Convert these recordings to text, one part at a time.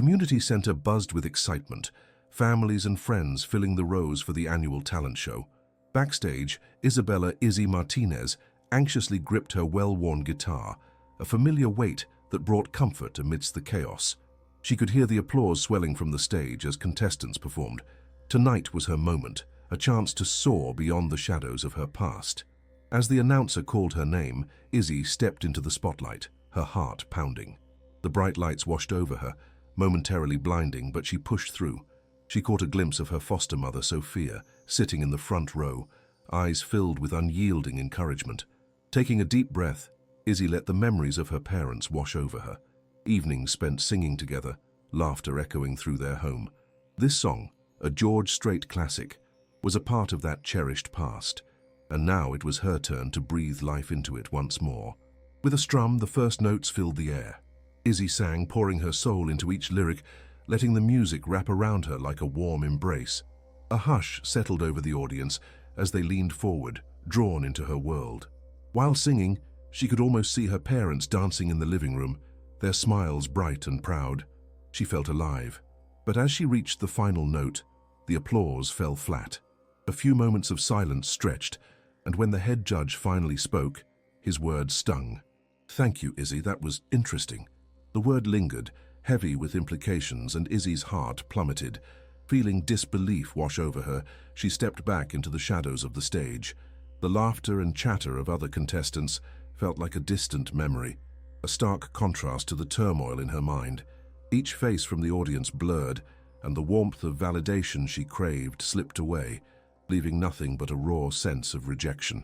The community center buzzed with excitement, families and friends filling the rows for the annual talent show. Backstage, Isabella "Izzy" Martinez anxiously gripped her well-worn guitar, a familiar weight that brought comfort amidst the chaos. She could hear the applause swelling from the stage as contestants performed. Tonight was her moment, a chance to soar beyond the shadows of her past. As the announcer called her name, Izzy stepped into the spotlight, her heart pounding. The bright lights washed over her, momentarily blinding, but she pushed through. She caught a glimpse of her foster mother, Sophia, sitting in the front row, eyes filled with unyielding encouragement. Taking a deep breath, Izzy let the memories of her parents wash over her. Evenings spent singing together, laughter echoing through their home. This song, a George Strait classic, was a part of that cherished past, and now it was her turn to breathe life into it once more. With a strum, the first notes filled the air. Izzy sang, pouring her soul into each lyric, letting the music wrap around her like a warm embrace. A hush settled over the audience as they leaned forward, drawn into her world. While singing, she could almost see her parents dancing in the living room, their smiles bright and proud. She felt alive. But as she reached the final note, the applause fell flat. A few moments of silence stretched, and when the head judge finally spoke, his words stung. "Thank you, Izzy, that was interesting." The word lingered, heavy with implications, and Izzy's heart plummeted. Feeling disbelief wash over her, she stepped back into the shadows of the stage. The laughter and chatter of other contestants felt like a distant memory, a stark contrast to the turmoil in her mind. Each face from the audience blurred, and the warmth of validation she craved slipped away, leaving nothing but a raw sense of rejection.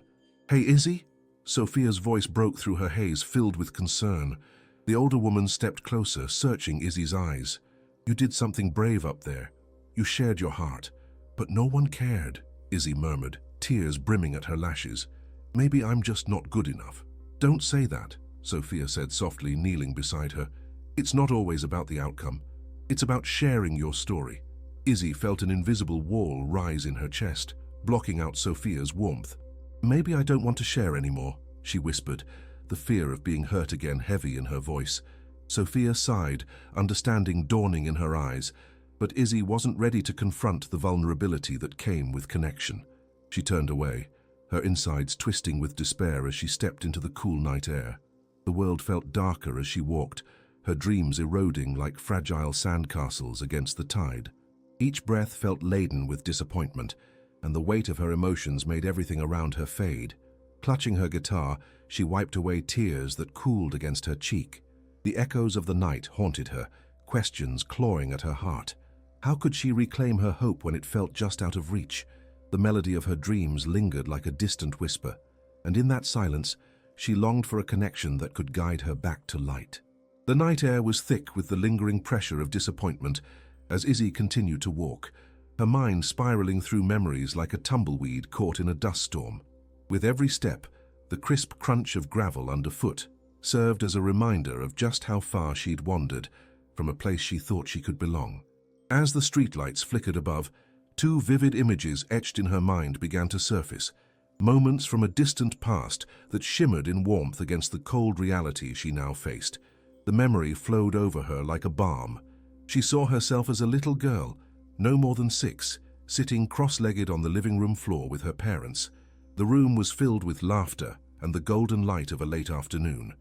"Hey, Izzy?" Sophia's voice broke through her haze, filled with concern. The older woman stepped closer, searching Izzy's eyes. "You did something brave up there. You shared your heart. But no one cared," Izzy murmured, tears brimming at her lashes. "Maybe I'm just not good enough." "Don't say that," Sophia said softly, kneeling beside her. "It's not always about the outcome. It's about sharing your story." Izzy felt an invisible wall rise in her chest, blocking out Sophia's warmth. "Maybe I don't want to share anymore," she whispered, the fear of being hurt again heavy in her voice. Sophia sighed, understanding dawning in her eyes, but Izzy wasn't ready to confront the vulnerability that came with connection. She turned away, her insides twisting with despair as she stepped into the cool night air. The world felt darker as she walked, her dreams eroding like fragile sandcastles against the tide. Each breath felt laden with disappointment, and the weight of her emotions made everything around her fade. Clutching her guitar, she wiped away tears that cooled against her cheek. The echoes of the night haunted her, questions clawing at her heart. How could she reclaim her hope when it felt just out of reach? The melody of her dreams lingered like a distant whisper, and in that silence, she longed for a connection that could guide her back to light. The night air was thick with the lingering pressure of disappointment as Izzy continued to walk, her mind spiraling through memories like a tumbleweed caught in a dust storm. With every step, the crisp crunch of gravel underfoot served as a reminder of just how far she'd wandered from a place she thought she could belong. As the streetlights flickered above, two vivid images etched in her mind began to surface, moments from a distant past that shimmered in warmth against the cold reality she now faced. The memory flowed over her like a balm. She saw herself as a little girl, no more than 6, sitting cross-legged on the living room floor with her parents. The room was filled with laughter and the golden light of a late afternoon.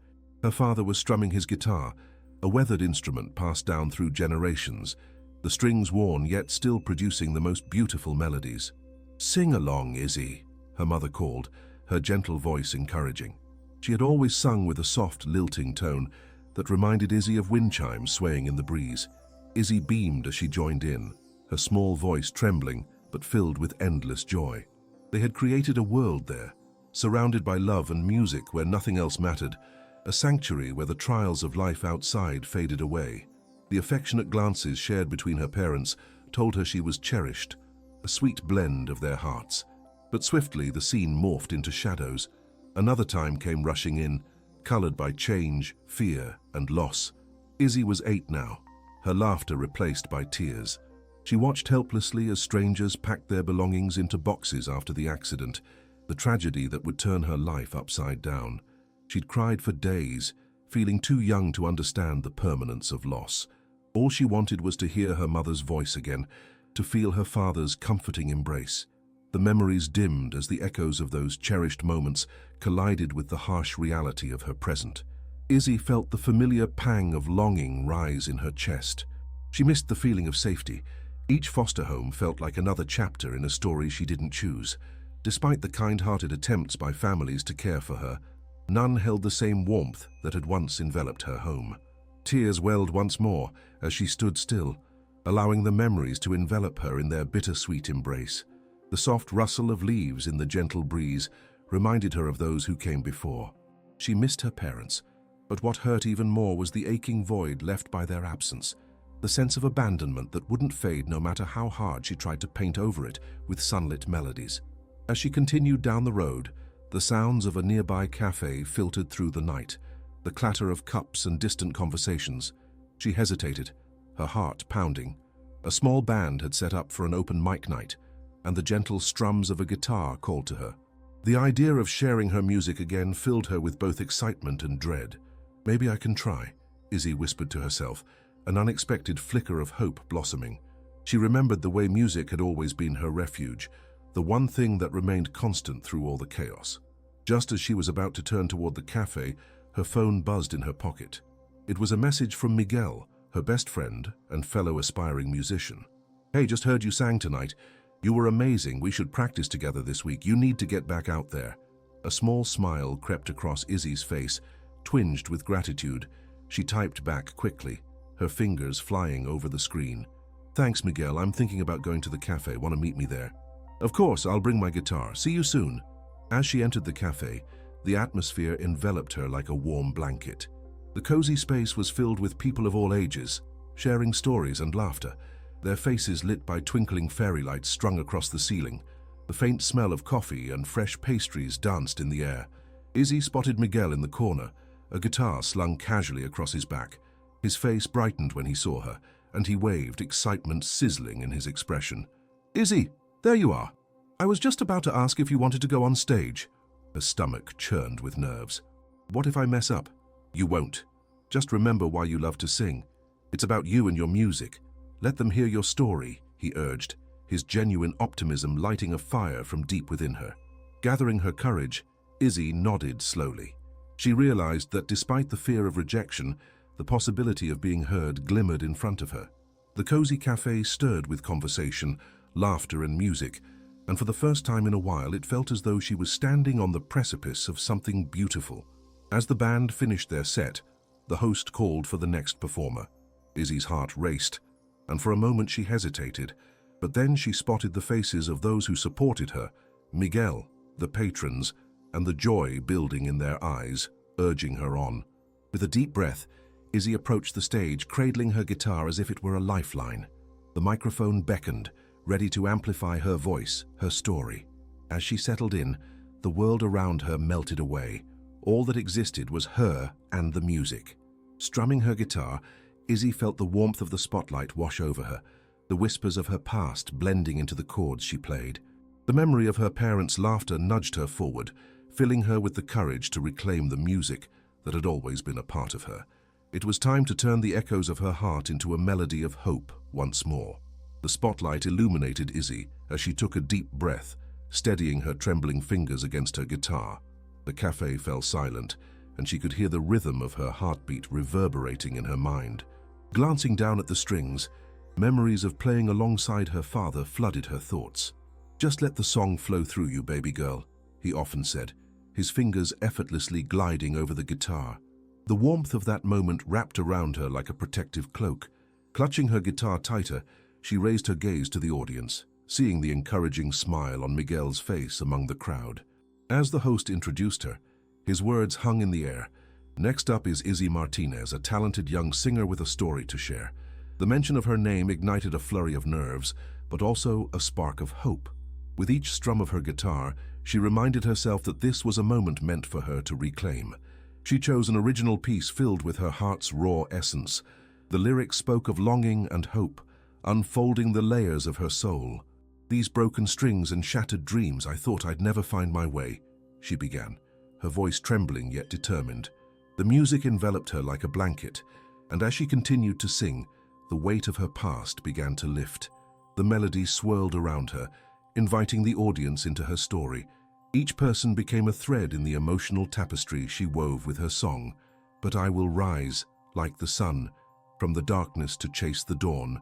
Her father was strumming his guitar, a weathered instrument passed down through generations, the strings worn yet still producing the most beautiful melodies. "Sing along, Izzy," her mother called, her gentle voice encouraging. She had always sung with a soft, lilting tone that reminded Izzy of wind chimes swaying in the breeze. Izzy beamed as she joined in, her small voice trembling but filled with endless joy. They had created a world there, surrounded by love and music where nothing else mattered, a sanctuary where the trials of life outside faded away. The affectionate glances shared between her parents told her she was cherished, a sweet blend of their hearts. But swiftly the scene morphed into shadows. Another time came rushing in, colored by change, fear, and loss. Izzy was 8 now, her laughter replaced by tears. She watched helplessly as strangers packed their belongings into boxes after the accident, the tragedy that would turn her life upside down. She'd cried for days, feeling too young to understand the permanence of loss. All she wanted was to hear her mother's voice again, to feel her father's comforting embrace. The memories dimmed as the echoes of those cherished moments collided with the harsh reality of her present. Izzy felt the familiar pang of longing rise in her chest. She missed the feeling of safety. Each foster home felt like another chapter in a story she didn't choose. Despite the kind-hearted attempts by families to care for her, none held the same warmth that had once enveloped her home. Tears welled once more as she stood still, allowing the memories to envelop her in their bittersweet embrace. The soft rustle of leaves in the gentle breeze reminded her of those who came before. She missed her parents, but what hurt even more was the aching void left by their absence, the sense of abandonment that wouldn't fade no matter how hard she tried to paint over it with sunlit melodies. As she continued down the road, the sounds of a nearby cafe filtered through the night, the clatter of cups and distant conversations. She hesitated, her heart pounding. A small band had set up for an open mic night, and the gentle strums of a guitar called to her. The idea of sharing her music again filled her with both excitement and dread. "Maybe I can try," Izzy whispered to herself, an unexpected flicker of hope blossoming. She remembered the way music had always been her refuge, the one thing that remained constant through all the chaos. Just as she was about to turn toward the cafe, her phone buzzed in her pocket. It was a message from Miguel, her best friend and fellow aspiring musician. "Hey, just heard you sang tonight. You were amazing. We should practice together this week. You need to get back out there." A small smile crept across Izzy's face, twinged with gratitude. She typed back quickly, her fingers flying over the screen. "Thanks, Miguel. I'm thinking about going to the cafe. Want to meet me there?" "Of course, I'll bring my guitar. See you soon." As she entered the cafe, the atmosphere enveloped her like a warm blanket. The cozy space was filled with people of all ages, sharing stories and laughter, their faces lit by twinkling fairy lights strung across the ceiling. The faint smell of coffee and fresh pastries danced in the air. Izzy spotted Miguel in the corner, a guitar slung casually across his back. His face brightened when he saw her, and he waved, excitement sizzling in his expression. "Izzy, there you are. I was just about to ask if you wanted to go on stage." Her stomach churned with nerves. "What if I mess up?" "You won't. Just remember why you love to sing. It's about you and your music. Let them hear your story," he urged, his genuine optimism lighting a fire from deep within her. Gathering her courage, Izzy nodded slowly. She realized that despite the fear of rejection, the possibility of being heard glimmered in front of her. The cozy cafe stirred with conversation, laughter and music, and for the first time in a while it felt as though she was standing on the precipice of something beautiful. As the band finished their set, the host called for the next performer. Izzy's heart raced, and for a moment she hesitated, but then she spotted the faces of those who supported her, Miguel, the patrons, and the joy building in their eyes, urging her on. With a deep breath, Izzy approached the stage, cradling her guitar as if it were a lifeline. The microphone beckoned, ready to amplify her voice, her story. As she settled in, the world around her melted away. All that existed was her and the music. Strumming her guitar, Izzy felt the warmth of the spotlight wash over her, the whispers of her past blending into the chords she played. The memory of her parents' laughter nudged her forward, filling her with the courage to reclaim the music that had always been a part of her. It was time to turn the echoes of her heart into a melody of hope once more. The spotlight illuminated Izzy as she took a deep breath, steadying her trembling fingers against her guitar. The cafe fell silent, and she could hear the rhythm of her heartbeat reverberating in her mind. Glancing down at the strings, memories of playing alongside her father flooded her thoughts. "Just let the song flow through you, baby girl," he often said, his fingers effortlessly gliding over the guitar. The warmth of that moment wrapped around her like a protective cloak. Clutching her guitar tighter, she raised her gaze to the audience, seeing the encouraging smile on Miguel's face among the crowd. As the host introduced her, his words hung in the air. "Next up is Izzy Martinez, a talented young singer with a story to share." The mention of her name ignited a flurry of nerves, but also a spark of hope. With each strum of her guitar, she reminded herself that this was a moment meant for her to reclaim. She chose an original piece filled with her heart's raw essence. The lyrics spoke of longing and hope, unfolding the layers of her soul. "These broken strings and shattered dreams, I thought I'd never find my way," she began, her voice trembling yet determined. The music enveloped her like a blanket, and as she continued to sing, the weight of her past began to lift. The melody swirled around her, inviting the audience into her story. Each person became a thread in the emotional tapestry she wove with her song. But I will rise, like the sun, from the darkness to chase the dawn.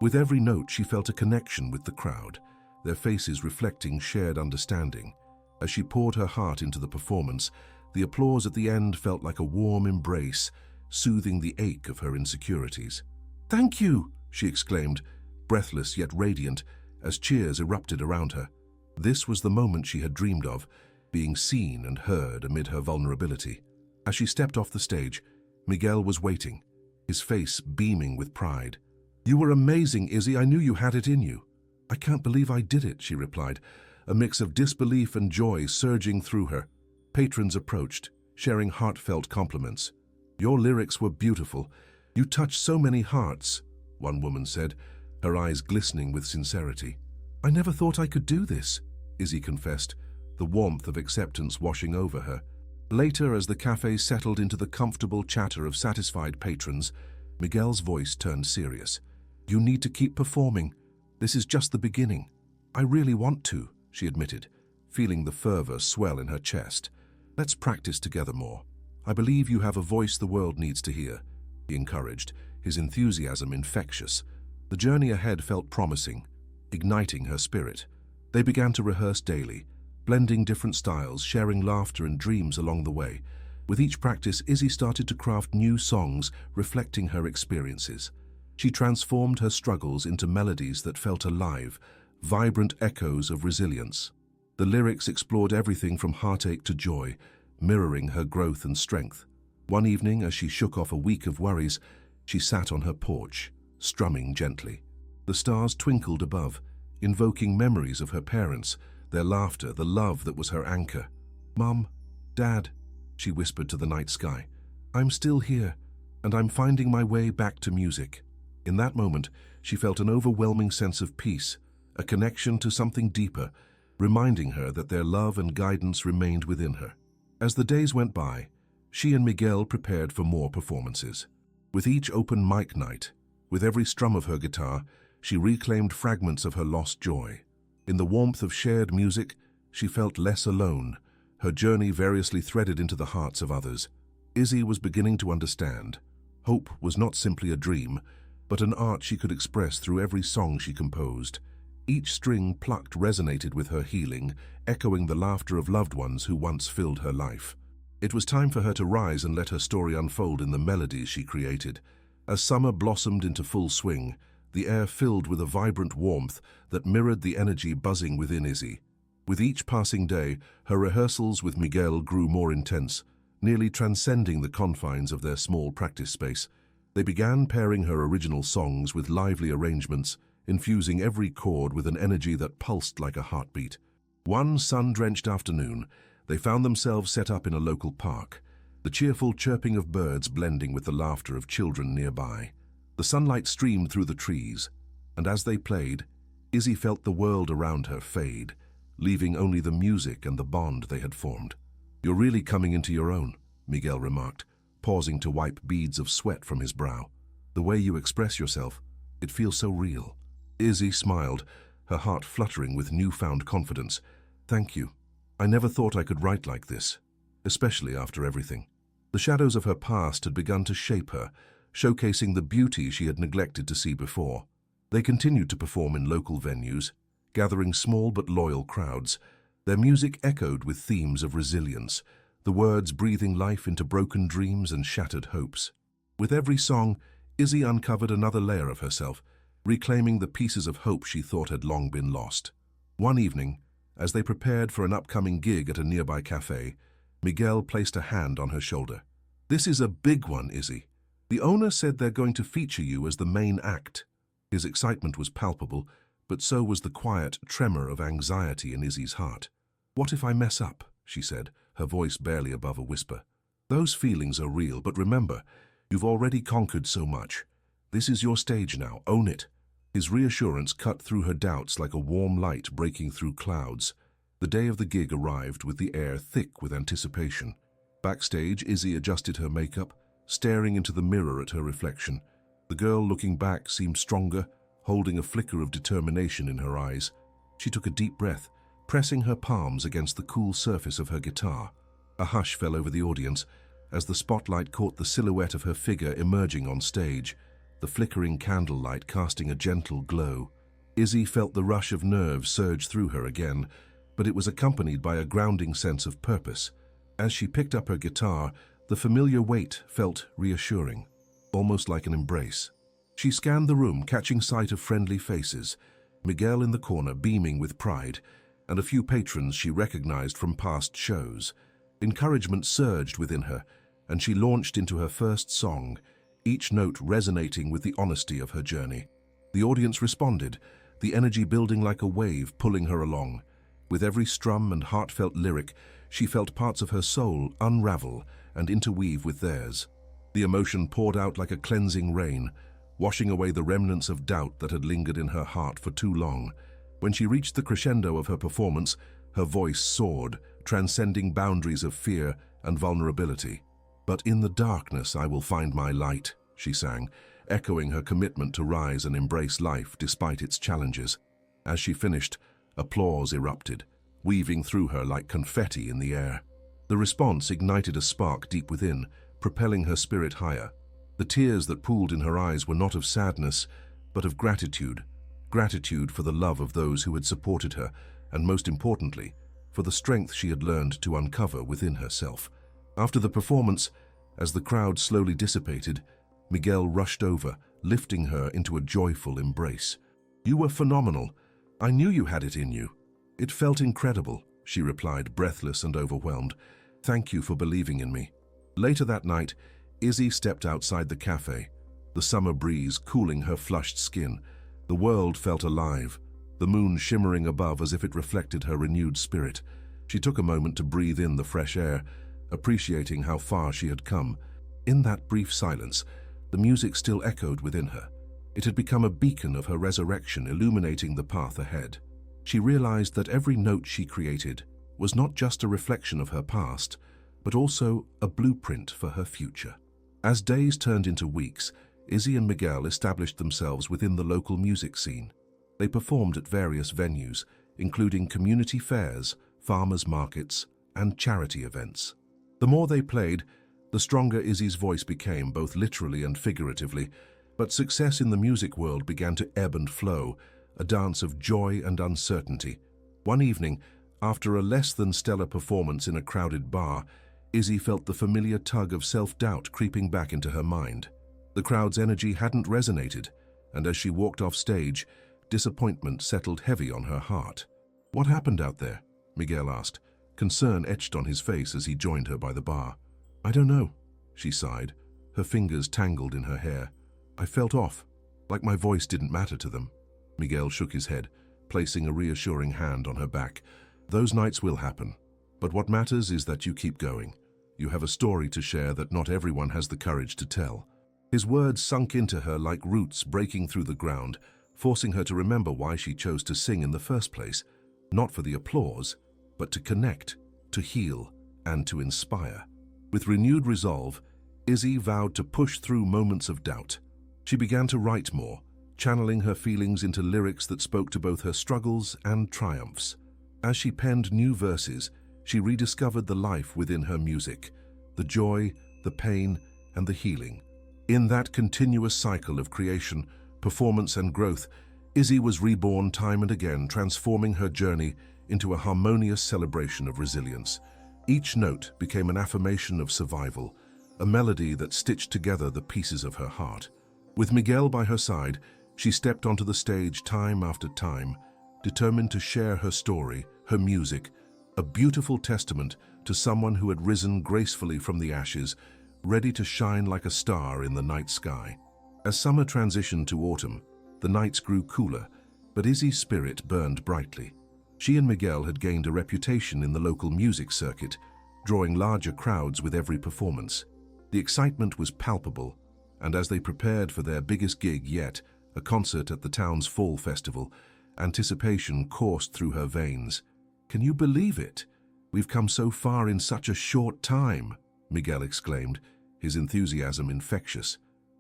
With every note she felt a connection with the crowd, their faces reflecting shared understanding. As she poured her heart into the performance, the applause at the end felt like a warm embrace, soothing the ache of her insecurities. "Thank you," she exclaimed, breathless yet radiant, as cheers erupted around her. This was the moment she had dreamed of, being seen and heard amid her vulnerability. As she stepped off the stage, Miguel was waiting, his face beaming with pride. "You were amazing, Izzy. I knew you had it in you." "I can't believe I did it," she replied, a mix of disbelief and joy surging through her. Patrons approached, sharing heartfelt compliments. "Your lyrics were beautiful. You touched so many hearts," one woman said, her eyes glistening with sincerity. "I never thought I could do this," Izzy confessed, the warmth of acceptance washing over her. Later, as the cafe settled into the comfortable chatter of satisfied patrons, Miguel's voice turned serious. "You need to keep performing. This is just the beginning." "I really want to," she admitted, feeling the fervor swell in her chest. "Let's practice together more. I believe you have a voice the world needs to hear," he encouraged, his enthusiasm infectious. The journey ahead felt promising, igniting her spirit. They began to rehearse daily, blending different styles, sharing laughter and dreams along the way. With each practice, Izzy started to craft new songs reflecting her experiences. She transformed her struggles into melodies that felt alive, vibrant echoes of resilience. The lyrics explored everything from heartache to joy, mirroring her growth and strength. One evening, as she shook off a week of worries, she sat on her porch, strumming gently. The stars twinkled above, invoking memories of her parents, their laughter, the love that was her anchor. "Mom, Dad," she whispered to the night sky, "I'm still here, and I'm finding my way back to music." In that moment, she felt an overwhelming sense of peace, a connection to something deeper, reminding her that their love and guidance remained within her. As the days went by, she and Miguel prepared for more performances. With each open mic night, with every strum of her guitar, she reclaimed fragments of her lost joy. In the warmth of shared music, she felt less alone, her journey variously threaded into the hearts of others. Izzy was beginning to understand. Hope was not simply a dream, but an art she could express through every song she composed. Each string plucked resonated with her healing, echoing the laughter of loved ones who once filled her life. It was time for her to rise and let her story unfold in the melodies she created. As summer blossomed into full swing, the air filled with a vibrant warmth that mirrored the energy buzzing within Izzy. With each passing day, her rehearsals with Miguel grew more intense, nearly transcending the confines of their small practice space. They began pairing her original songs with lively arrangements, infusing every chord with an energy that pulsed like a heartbeat. One sun-drenched afternoon, they found themselves set up in a local park, the cheerful chirping of birds blending with the laughter of children nearby. The sunlight streamed through the trees, and as they played, Izzy felt the world around her fade, leaving only the music and the bond they had formed. "You're really coming into your own," Miguel remarked, pausing to wipe beads of sweat from his brow. "The way you express yourself, it feels so real." Izzy smiled, her heart fluttering with newfound confidence. "Thank you. I never thought I could write like this, especially after everything." The shadows of her past had begun to shape her, showcasing the beauty she had neglected to see before. They continued to perform in local venues, gathering small but loyal crowds. Their music echoed with themes of resilience, the words breathing life into broken dreams and shattered hopes. With every song, Izzy uncovered another layer of herself, reclaiming the pieces of hope she thought had long been lost. One evening, as they prepared for an upcoming gig at a nearby cafe, Miguel placed a hand on her shoulder. "This is a big one, Izzy. The owner said they're going to feature you as the main act." His excitement was palpable, but so was the quiet tremor of anxiety in Izzy's heart. "What if I mess up?" she said, her voice barely above a whisper. "Those feelings are real, but remember, you've already conquered so much. This is your stage now, own it." His reassurance cut through her doubts like a warm light breaking through clouds. The day of the gig arrived with the air thick with anticipation. Backstage, Izzy adjusted her makeup, staring into the mirror at her reflection. The girl looking back seemed stronger, holding a flicker of determination in her eyes. She took a deep breath, pressing her palms against the cool surface of her guitar. A hush fell over the audience as the spotlight caught the silhouette of her figure emerging on stage, the flickering candlelight casting a gentle glow. Izzy felt the rush of nerves surge through her again, but it was accompanied by a grounding sense of purpose. As she picked up her guitar, the familiar weight felt reassuring, almost like an embrace. She scanned the room, catching sight of friendly faces, Miguel in the corner beaming with pride, and a few patrons she recognized from past shows. Encouragement surged within her, and she launched into her first song, each note resonating with the honesty of her journey. The audience responded, the energy building like a wave pulling her along. With every strum and heartfelt lyric, she felt parts of her soul unravel and interweave with theirs. The emotion poured out like a cleansing rain, washing away the remnants of doubt that had lingered in her heart for too long. When she reached the crescendo of her performance, her voice soared, transcending boundaries of fear and vulnerability. "But in the darkness I will find my light," she sang, echoing her commitment to rise and embrace life despite its challenges. As she finished, applause erupted, weaving through her like confetti in the air. The response ignited a spark deep within, propelling her spirit higher. The tears that pooled in her eyes were not of sadness, but of gratitude. Gratitude for the love of those who had supported her, and most importantly, for the strength she had learned to uncover within herself. After the performance, as the crowd slowly dissipated, Miguel rushed over, lifting her into a joyful embrace. "You were phenomenal. I knew you had it in you." "It felt incredible," she replied, breathless and overwhelmed. "Thank you for believing in me." Later that night, Izzy stepped outside the cafe, the summer breeze cooling her flushed skin. The world felt alive, the moon shimmering above as if it reflected her renewed spirit. She took a moment to breathe in the fresh air, appreciating how far she had come. In that brief silence, the music still echoed within her. It had become a beacon of her resurrection, illuminating the path ahead. She realized that every note she created was not just a reflection of her past, but also a blueprint for her future. As days turned into weeks, Izzy and Miguel established themselves within the local music scene. They performed at various venues, including community fairs, farmers' markets, and charity events. The more they played, the stronger Izzy's voice became, both literally and figuratively, but success in the music world began to ebb and flow, a dance of joy and uncertainty. One evening, after a less than stellar performance in a crowded bar, Izzy felt the familiar tug of self-doubt creeping back into her mind. The crowd's energy hadn't resonated, and as she walked off stage, disappointment settled heavy on her heart. "What happened out there?" Miguel asked, concern etched on his face as he joined her by the bar. "I don't know," she sighed, her fingers tangled in her hair. "I felt off, like my voice didn't matter to them." Miguel shook his head, placing a reassuring hand on her back. "Those nights will happen, but what matters is that you keep going. You have a story to share that not everyone has the courage to tell." His words sunk into her like roots breaking through the ground, forcing her to remember why she chose to sing in the first place, not for the applause, but to connect, to heal, and to inspire. With renewed resolve, Izzy vowed to push through moments of doubt. She began to write more, channeling her feelings into lyrics that spoke to both her struggles and triumphs. As she penned new verses, she rediscovered the life within her music, the joy, the pain, and the healing. In that continuous cycle of creation, performance, and growth, Izzy was reborn time and again, transforming her journey into a harmonious celebration of resilience. Each note became an affirmation of survival, a melody that stitched together the pieces of her heart. With Miguel by her side, she stepped onto the stage time after time, determined to share her story, her music, a beautiful testament to someone who had risen gracefully from the ashes, ready to shine like a star in the night sky. As summer transitioned to autumn, the nights grew cooler, but Izzy's spirit burned brightly. She and Miguel had gained a reputation in the local music circuit, drawing larger crowds with every performance. The excitement was palpable, and as they prepared for their biggest gig yet, a concert at the town's fall festival, anticipation coursed through her veins. "Can you believe it? We've come so far in such a short time," Miguel exclaimed, his enthusiasm infectious.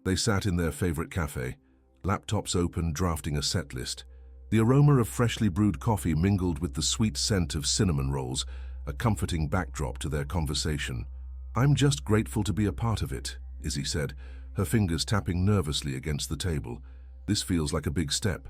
They sat in their favorite cafe, laptops open, drafting a set list. The aroma of freshly brewed coffee mingled with the sweet scent of cinnamon rolls, a comforting backdrop to their conversation. "I'm just grateful to be a part of it," Izzy said, her fingers tapping nervously against the table. "This feels like a big step."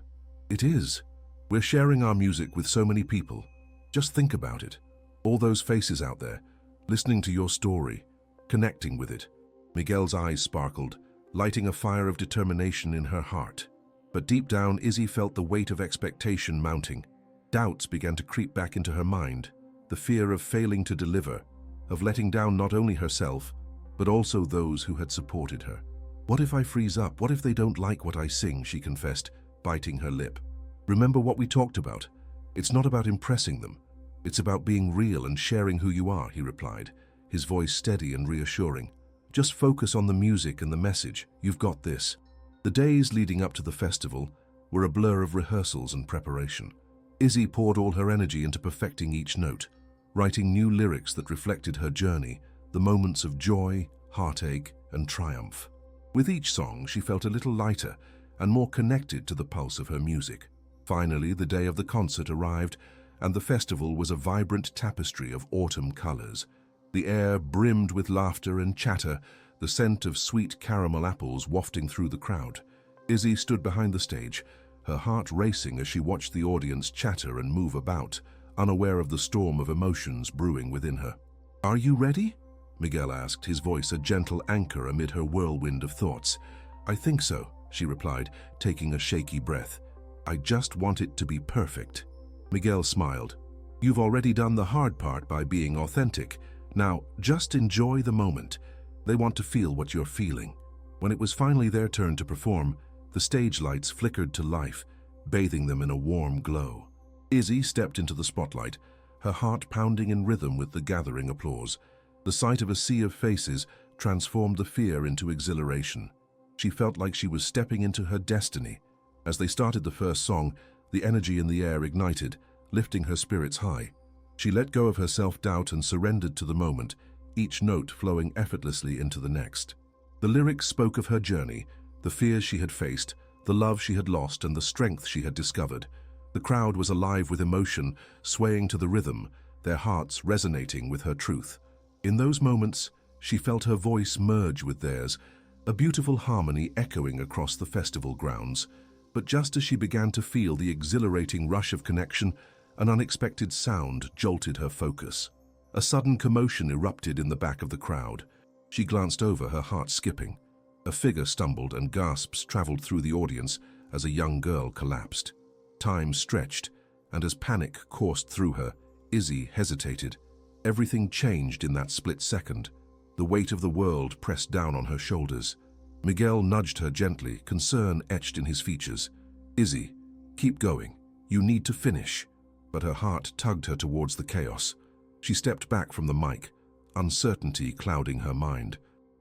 "It is. We're sharing our music with so many people. Just think about it. All those faces out there, listening to your story, connecting with it." Miguel's eyes sparkled, lighting a fire of determination in her heart. But deep down, Izzy felt the weight of expectation mounting. Doubts began to creep back into her mind, the fear of failing to deliver, of letting down not only herself, but also those who had supported her. "What if I freeze up? What if they don't like what I sing?" she confessed, biting her lip. "Remember what we talked about. It's not about impressing them. It's about being real and sharing who you are," he replied, his voice steady and reassuring. "Just focus on the music and the message. You've got this." The days leading up to the festival were a blur of rehearsals and preparation. Izzy poured all her energy into perfecting each note, writing new lyrics that reflected her journey, the moments of joy, heartache, and triumph. With each song, she felt a little lighter and more connected to the pulse of her music. Finally, the day of the concert arrived, and the festival was a vibrant tapestry of autumn colors. The air brimmed with laughter and chatter, the scent of sweet caramel apples wafting through the crowd. Izzy stood behind the stage, her heart racing as she watched the audience chatter and move about, unaware of the storm of emotions brewing within her. "Are you ready?" Miguel asked, his voice a gentle anchor amid her whirlwind of thoughts. "I think so," she replied, taking a shaky breath. "I just want it to be perfect." Miguel smiled. "You've already done the hard part by being authentic. Now, just enjoy the moment. They want to feel what you're feeling." When it was finally their turn to perform, the stage lights flickered to life, bathing them in a warm glow. Izzy stepped into the spotlight, her heart pounding in rhythm with the gathering applause. The sight of a sea of faces transformed the fear into exhilaration. She felt like she was stepping into her destiny. As they started the first song, the energy in the air ignited, lifting her spirits high. She let go of her self-doubt and surrendered to the moment, each note flowing effortlessly into the next. The lyrics spoke of her journey, the fears she had faced, the love she had lost, and the strength she had discovered. The crowd was alive with emotion, swaying to the rhythm, their hearts resonating with her truth. In those moments, she felt her voice merge with theirs, a beautiful harmony echoing across the festival grounds. But just as she began to feel the exhilarating rush of connection, an unexpected sound jolted her focus. A sudden commotion erupted in the back of the crowd. She glanced over, her heart skipping. A figure stumbled and gasps traveled through the audience as a young girl collapsed. Time stretched, and as panic coursed through her, Izzy hesitated. Everything changed in that split second. The weight of the world pressed down on her shoulders. Miguel nudged her gently, concern etched in his features. "Izzy, keep going. You need to finish." But her heart tugged her towards the chaos. She stepped back from the mic, uncertainty clouding her mind.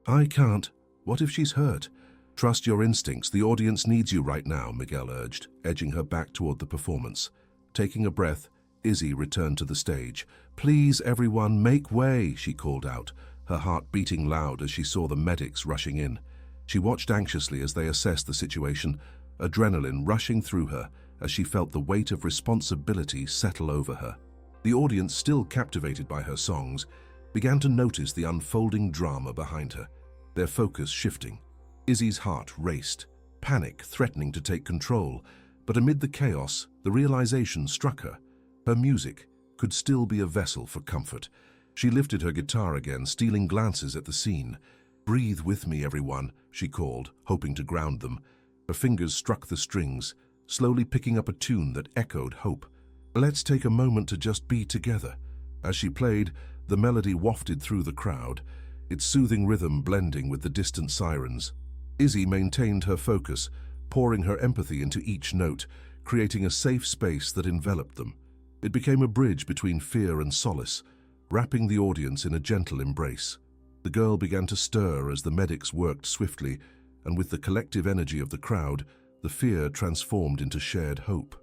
"I can't. What if she's hurt?" "Trust your instincts. The audience needs you right now," Miguel urged, edging her back toward the performance. Taking a breath, Izzy returned to the stage. "Please, everyone, make way," she called out, her heart beating loud as she saw the medics rushing in. She watched anxiously as they assessed the situation, adrenaline rushing through her as she felt the weight of responsibility settle over her. The audience, still captivated by her songs, began to notice the unfolding drama behind her, their focus shifting. Izzy's heart raced, panic threatening to take control, but amid the chaos, the realization struck her. Her music could still be a vessel for comfort. She lifted her guitar again, stealing glances at the scene. "Breathe with me, everyone," she called, hoping to ground them. Her fingers struck the strings, slowly picking up a tune that echoed hope. "Let's take a moment to just be together." As she played, the melody wafted through the crowd, its soothing rhythm blending with the distant sirens. Izzy maintained her focus, pouring her empathy into each note, creating a safe space that enveloped them. It became a bridge between fear and solace, wrapping the audience in a gentle embrace. The girl began to stir as the medics worked swiftly, and with the collective energy of the crowd, the fear transformed into shared hope.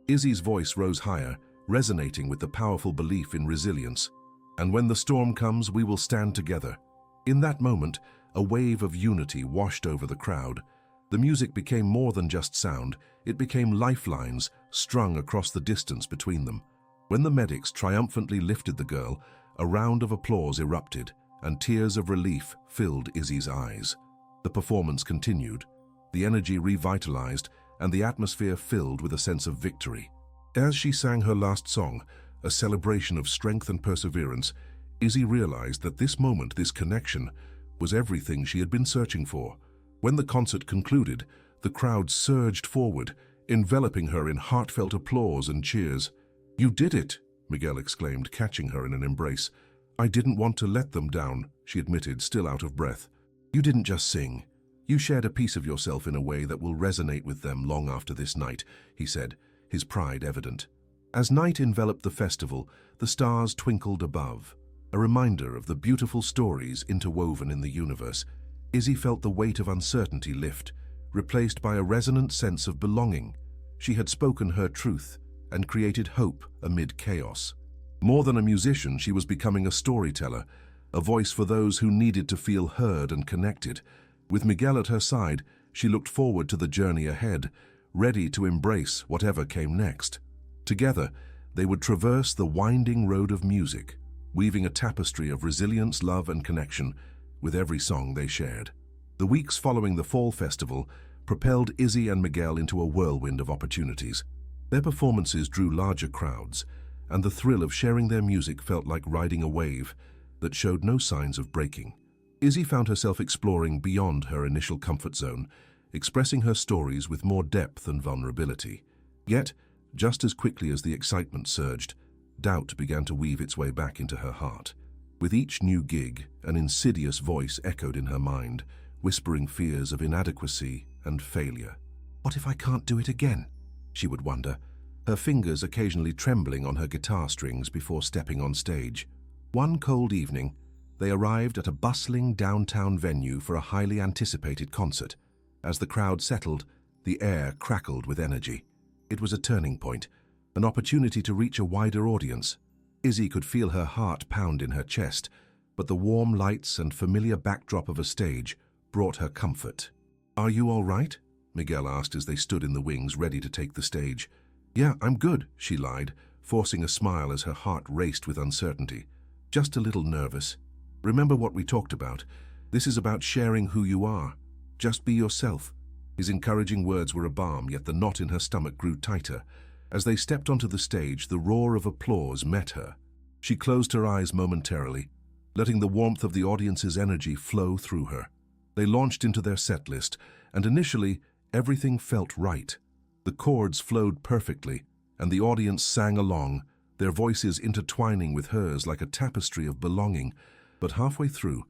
Izzy's voice rose higher, resonating with the powerful belief in resilience. "And when the storm comes, we will stand together." In that moment, A wave of unity washed over the crowd. The music became more than just sound, it became lifelines strung across the distance between them. When the medics triumphantly lifted the girl, a round of applause erupted, and tears of relief filled Izzy's eyes. The performance continued, the energy revitalized, and the atmosphere filled with a sense of victory. As she sang her last song, a celebration of strength and perseverance, Izzy realized that this moment, this connection, was everything she had been searching for. When the concert concluded, the crowd surged forward, enveloping her in heartfelt applause and cheers. "You did it!" Miguel exclaimed, catching her in an embrace. "I didn't want to let them down," she admitted, still out of breath. "You didn't just sing. You shared a piece of yourself in a way that will resonate with them long after this night," he said, his pride evident. As night enveloped the festival, the stars twinkled above, a reminder of the beautiful stories interwoven in the universe. Izzy felt the weight of uncertainty lift, replaced by a resonant sense of belonging. She had spoken her truth and created hope amid chaos. More than a musician, she was becoming a storyteller, a voice for those who needed to feel heard and connected. With Miguel at her side, she looked forward to the journey ahead, ready to embrace whatever came next. Together, they would traverse the winding road of music, weaving a tapestry of resilience, love, and connection with every song they shared. The weeks following the fall festival propelled Izzy and Miguel into a whirlwind of opportunities. Their performances drew larger crowds, and the thrill of sharing their music felt like riding a wave that showed no signs of breaking. Izzy found herself exploring beyond her initial comfort zone, expressing her stories with more depth and vulnerability. Yet, just as quickly as the excitement surged, doubt began to weave its way back into her heart. With each new gig, an insidious voice echoed in her mind, whispering fears of inadequacy and failure. "What if I can't do it again?" she would wonder, her fingers occasionally trembling on her guitar strings before stepping on stage. One cold evening, they arrived at a bustling downtown venue for a highly anticipated concert. As the crowd settled, the air crackled with energy. It was a turning point, an opportunity to reach a wider audience. Izzy could feel her heart pound in her chest, but the warm lights and familiar backdrop of a stage brought her comfort. "Are you all right?" Miguel asked as they stood in the wings ready to take the stage. "Yeah, I'm good," she lied, forcing a smile as her heart raced with uncertainty. "Just a little nervous. Remember what we talked about. This is about sharing who you are. Just be yourself." His encouraging words were a balm, yet the knot in her stomach grew tighter. As they stepped onto the stage, the roar of applause met her. She closed her eyes momentarily, letting the warmth of the audience's energy flow through her. They launched into their set list, and initially, everything felt right. The chords flowed perfectly, and the audience sang along, their voices intertwining with hers like a tapestry of belonging. But halfway through,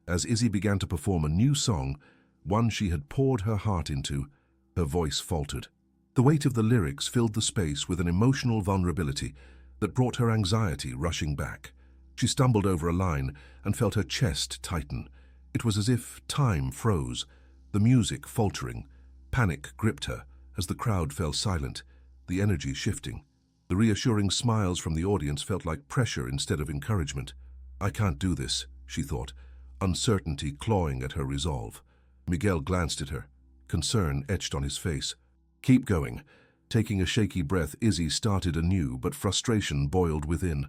as Izzy began to perform a new song, one she had poured her heart into, her voice faltered. The weight of the lyrics filled the space with an emotional vulnerability that brought her anxiety rushing back. She stumbled over a line and felt her chest tighten. It was as if time froze, the music faltering. Panic gripped her as the crowd fell silent, the energy shifting. The reassuring smiles from the audience felt like pressure instead of encouragement. "I can't do this," she thought, uncertainty clawing at her resolve. Miguel glanced at her, concern etched on his face. "Keep going." Taking a shaky breath, Izzy started anew, but frustration boiled within.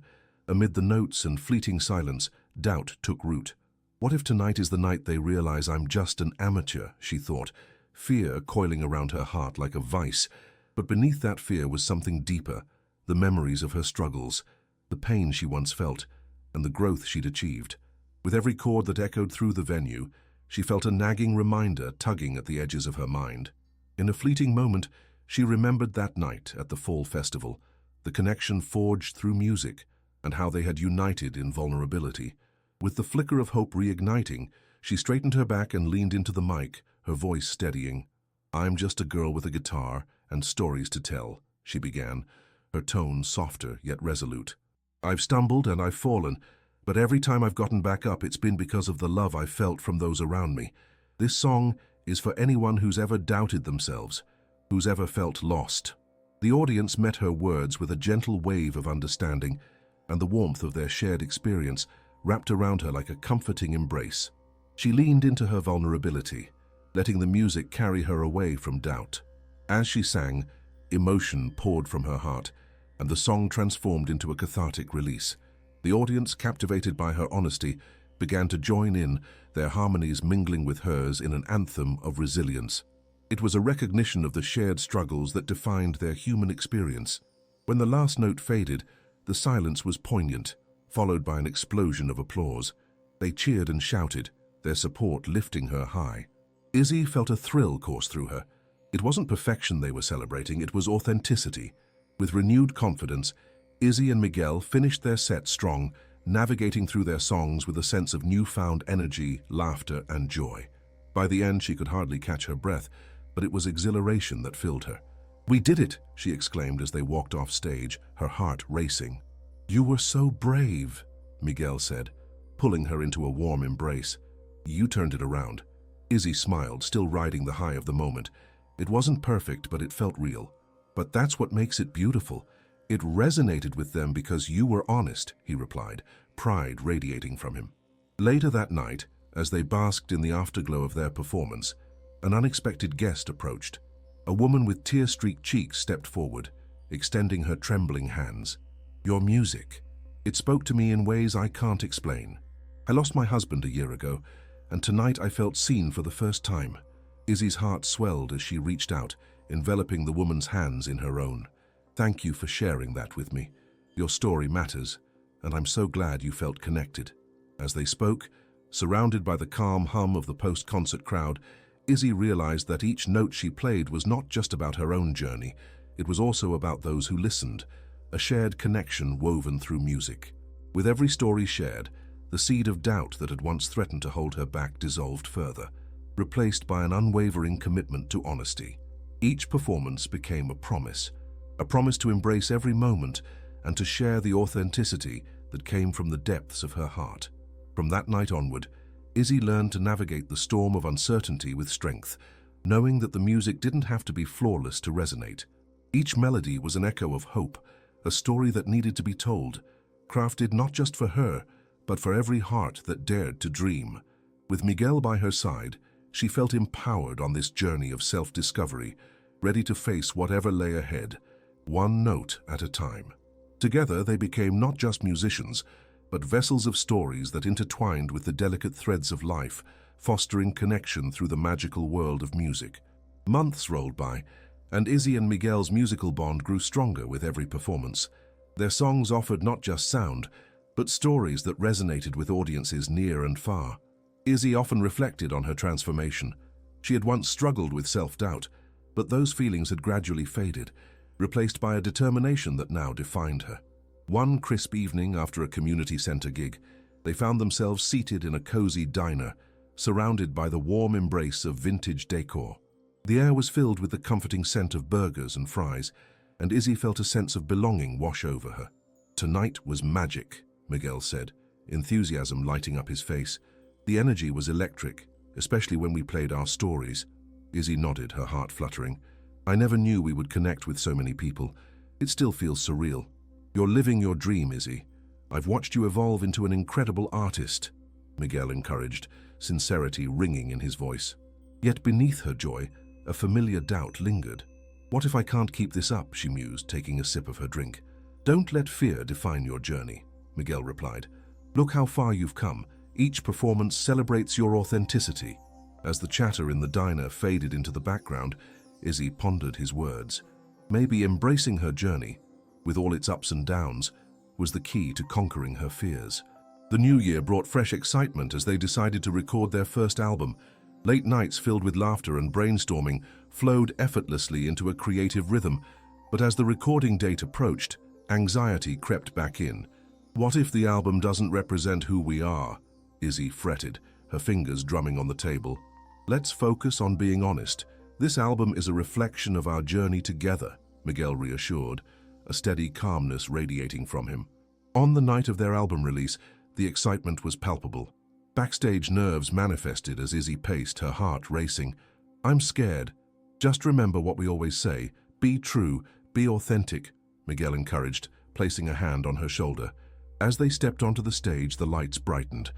Amid the notes and fleeting silence, doubt took root. What if tonight is the night they realize I'm just an amateur, she thought, fear coiling around her heart like a vice. But beneath that fear was something deeper, the memories of her struggles, the pain she once felt, and the growth she'd achieved. With every chord that echoed through the venue, she felt a nagging reminder tugging at the edges of her mind. In a fleeting moment, she remembered that night at the fall festival, the connection forged through music, and how they had united in vulnerability. With the flicker of hope reigniting, she straightened her back and leaned into the mic, her voice steadying. "I'm just a girl with a guitar and stories to tell," she began, her tone softer yet resolute. "I've stumbled and I've fallen, but every time I've gotten back up, it's been because of the love I've felt from those around me. This song is for anyone who's ever doubted themselves, who's ever felt lost." The audience met her words with a gentle wave of understanding, and the warmth of their shared experience wrapped around her like a comforting embrace. She leaned into her vulnerability, letting the music carry her away from doubt. As she sang, emotion poured from her heart, and the song transformed into a cathartic release. The audience, captivated by her honesty, began to join in, their harmonies mingling with hers in an anthem of resilience. It was a recognition of the shared struggles that defined their human experience. When the last note faded, the silence was poignant, followed by an explosion of applause. They cheered and shouted, their support lifting her high. Izzy felt a thrill course through her. It wasn't perfection they were celebrating, it was authenticity. With renewed confidence, Izzy and Miguel finished their set strong, navigating through their songs with a sense of newfound energy, laughter, and joy. By the end, she could hardly catch her breath, but it was exhilaration that filled her. "We did it!" she exclaimed as they walked off stage, her heart racing. "You were so brave," Miguel said, pulling her into a warm embrace. "You turned it around." Izzy smiled, still riding the high of the moment. It wasn't perfect, but it felt real. "But that's what makes it beautiful. It resonated with them because you were honest," he replied, pride radiating from him. Later that night, as they basked in the afterglow of their performance, an unexpected guest approached. A woman with tear-streaked cheeks stepped forward, extending her trembling hands. "Your music. It spoke to me in ways I can't explain. I lost my husband a year ago, and tonight I felt seen for the first time." Izzy's heart swelled as she reached out, enveloping the woman's hands in her own. "Thank you for sharing that with me. Your story matters, and I'm so glad you felt connected." As they spoke, surrounded by the calm hum of the post-concert crowd, Izzy realized that each note she played was not just about her own journey, it was also about those who listened, a shared connection woven through music. With every story shared, the seed of doubt that had once threatened to hold her back dissolved further, replaced by an unwavering commitment to honesty. Each performance became a promise to embrace every moment and to share the authenticity that came from the depths of her heart. From that night onward, Izzy learned to navigate the storm of uncertainty with strength, knowing that the music didn't have to be flawless to resonate. Each melody was an echo of hope, a story that needed to be told, crafted not just for her, but for every heart that dared to dream. With Miguel by her side, she felt empowered on this journey of self-discovery, ready to face whatever lay ahead, one note at a time. Together, they became not just musicians, but vessels of stories that intertwined with the delicate threads of life, fostering connection through the magical world of music. Months rolled by, and Izzy and Miguel's musical bond grew stronger with every performance. Their songs offered not just sound, but stories that resonated with audiences near and far. Izzy often reflected on her transformation. She had once struggled with self-doubt, but those feelings had gradually faded, replaced by a determination that now defined her. One crisp evening after a community center gig, they found themselves seated in a cozy diner, surrounded by the warm embrace of vintage decor. The air was filled with the comforting scent of burgers and fries, and Izzy felt a sense of belonging wash over her. "Tonight was magic," Miguel said, enthusiasm lighting up his face. "The energy was electric, especially when we played our stories." Izzy nodded, her heart fluttering. "I never knew we would connect with so many people. It still feels surreal." "You're living your dream, Izzy. I've watched you evolve into an incredible artist," Miguel encouraged, sincerity ringing in his voice. Yet beneath her joy, a familiar doubt lingered. "What if I can't keep this up?" she mused, taking a sip of her drink. "Don't let fear define your journey," Miguel replied. "Look how far you've come. Each performance celebrates your authenticity." As the chatter in the diner faded into the background, Izzy pondered his words. Maybe embracing her journey, with all its ups and downs, was the key to conquering her fears. The new year brought fresh excitement as they decided to record their first album. Late nights filled with laughter and brainstorming flowed effortlessly into a creative rhythm, but as the recording date approached, anxiety crept back in. "What if the album doesn't represent who we are?" Izzy fretted, her fingers drumming on the table. "Let's focus on being honest. This album is a reflection of our journey together," Miguel reassured, a steady calmness radiating from him. On the night of their album release, the excitement was palpable. Backstage nerves manifested as Izzy paced, her heart racing. "I'm scared. Just remember what we always say, be true, be authentic," Miguel encouraged, placing a hand on her shoulder. As they stepped onto the stage, the lights brightened.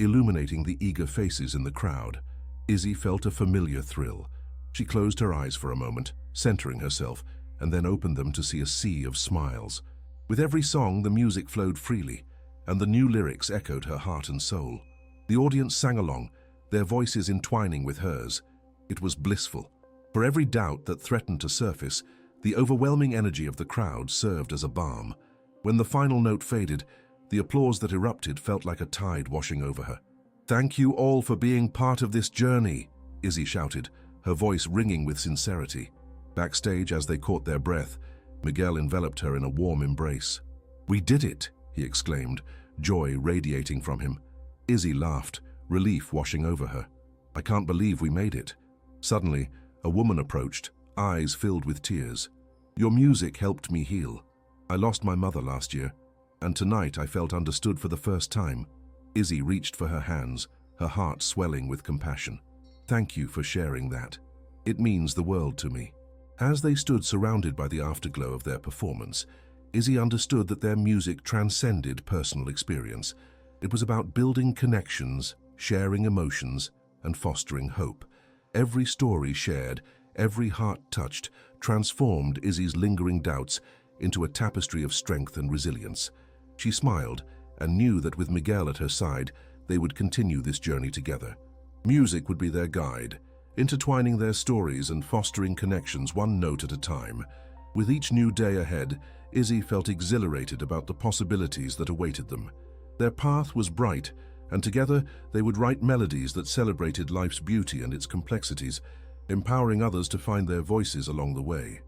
illuminating the eager faces in the crowd. Izzy felt a familiar thrill. She closed her eyes for a moment, centering herself, and then opened them to see a sea of smiles. With every song, the music flowed freely, and the new lyrics echoed her heart and soul. The audience sang along, their voices entwining with hers. It was blissful. For every doubt that threatened to surface, the overwhelming energy of the crowd served as a balm. When the final note faded, the applause that erupted felt like a tide washing over her. "Thank you all for being part of this journey," Izzy shouted, her voice ringing with sincerity. Backstage, as they caught their breath, Miguel enveloped her in a warm embrace. "We did it," he exclaimed, joy radiating from him. Izzy laughed, relief washing over her. "I can't believe we made it." Suddenly, a woman approached, eyes filled with tears. "Your music helped me heal. I lost my mother last year, and tonight I felt understood for the first time." Izzy reached for her hands, her heart swelling with compassion. "Thank you for sharing that. It means the world to me." As they stood surrounded by the afterglow of their performance, Izzy understood that their music transcended personal experience. It was about building connections, sharing emotions, and fostering hope. Every story shared, every heart touched, transformed Izzy's lingering doubts into a tapestry of strength and resilience. She smiled and knew that with Miguel at her side, they would continue this journey together. Music would be their guide, intertwining their stories and fostering connections one note at a time. With each new day ahead, Izzy felt exhilarated about the possibilities that awaited them. Their path was bright, and together they would write melodies that celebrated life's beauty and its complexities, empowering others to find their voices along the way.